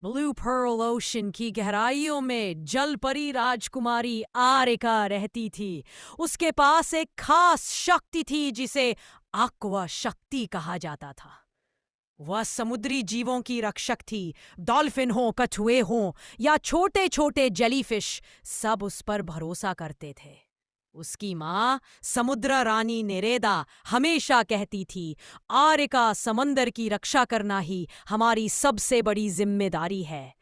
Blue pearl ocean की गहराइयों में जल परी राजकुमारी आरिका रहती थी। उसके पास एक खास शक्ति थी जिसे aqua शक्ति कहा जाता था। वह समुद्री जीवों की रक्षक थी। डॉल्फिन हो, कछुए हो या छोटे छोटे जेलीफिश, सब उस पर भरोसा करते थे। उसकी माँ समुद्र रानी नेरेदा हमेशा कहती थी, आरिका समंदर की रक्षा करना ही हमारी सबसे बड़ी जिम्मेदारी है।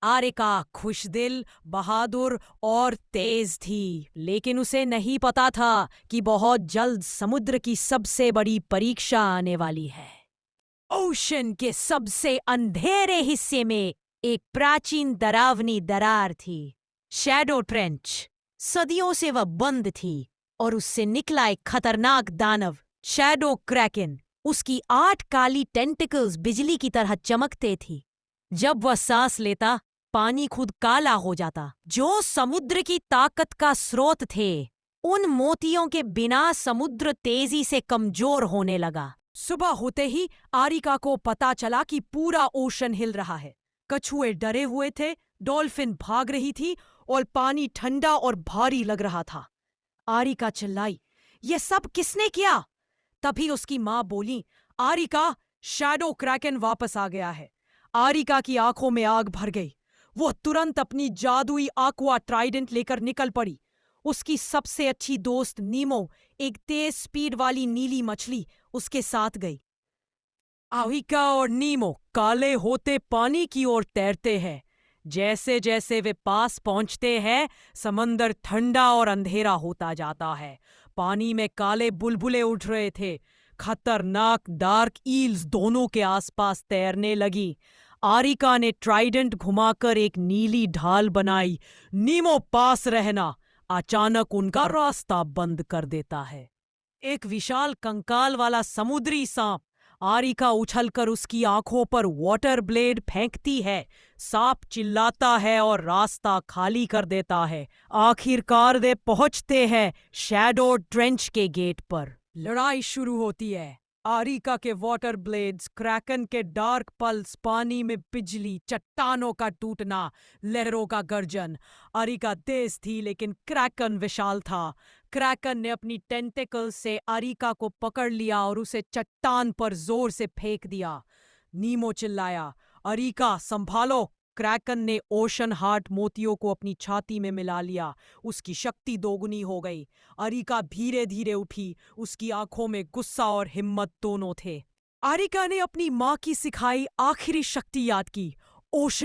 आरिका खुशदिल, बहादुर और तेज थी, लेकिन उसे नहीं पता था कि बहुत जल्द समुद्र की सबसे बड़ी परीक्षा आने वाली है। ओशन के सबसे अंधेरे हिस्से में एक प्राचीन डरावनी दरार थी, शैडो ट्रेंच। सदियों से वह बंद थी और उससे निकला एक खतरनाक दानव, शैडो क्रैकन। उसकी 8 काली टेंटिकल्स बिजली की तरह चमकते थी। जब वह सांस लेता, पानी खुद काला हो जाता, जो समुद्र की ताकत का स्रोत थे। उन मोतियों के बिना समुद्र तेजी से कमजोर होने लगा। सुबह होते ही आरिका को पता चला कि पूरा ओशन हिल रहा है। कछुए डरे हुए थे, डॉल्फिन भाग रही थी और पानी ठंडा और भारी लग रहा था। आरिका चिल्लाई, ये सब किसने किया? तभी उसकी माँ बोली, आरिका, शैडो क्रैकन वापस आ गया है। आरिका की आंखों में आग भर गई। वो तुरंत अपनी जादुई aqua ट्राइडेंट लेकर निकल पड़ी। उसकी सबसे अच्छी दोस्त नीमो, एक तेज स्पीड वाली नीली मछली, उसके साथ गई। आरिका और नीमो काले होते पानी की ओर तैरते हैं। जैसे जैसे वे पास पहुंचते हैं, समंदर ठंडा और अंधेरा होता जाता है। पानी में काले बुलबुले उठ रहे थे। खतरनाक डार्क ईल्स दोनों के आसपास तैरने लगी। आरिका ने ट्राइडेंट घुमाकर एक नीली ढाल बनाई। नीमो पास रहना। अचानक उनका रास्ता बंद कर देता है। एक विशाल कंकाल वाला समुद्री सांप। आरिका उछलकर उसकी आंखों पर वाटर ब्लेड फेंकती है। सांप चिल्लाता है और रास्ता खाली कर देता है। आखिरकार वे पहुंचते हैं शैडो ट्रेंच के गेट पर। लड़ाई शुरू होती है। आरिका के वाटर ब्लेड्स, क्रैकन के डार्क पल्स, पानी में बिजली, चट्टानों का टूटना, लहरों का गर्जन। आरिका तेज थी लेकिन क्रैकन विशाल था। क्रैकन ने अपनी टेंटिकल से आरिका को पकड़ लिया और उसे चट्टान पर जोर से फेंक दिया। नीमो चिल्लाया, आरिका संभालो। क्रैकन ने ओशन हार्ट मोतियों को अपनी छाती में मिला लिया। उसकी शक्ति दोगुनी हो गई। आरिका धीरे धीरे उठी। उसकी आंखों में गुस्सा और हिम्मत दोनों थे। आरिका ने अपनी माँ की सिखाई आखिरी शक्ति याद की, ओशन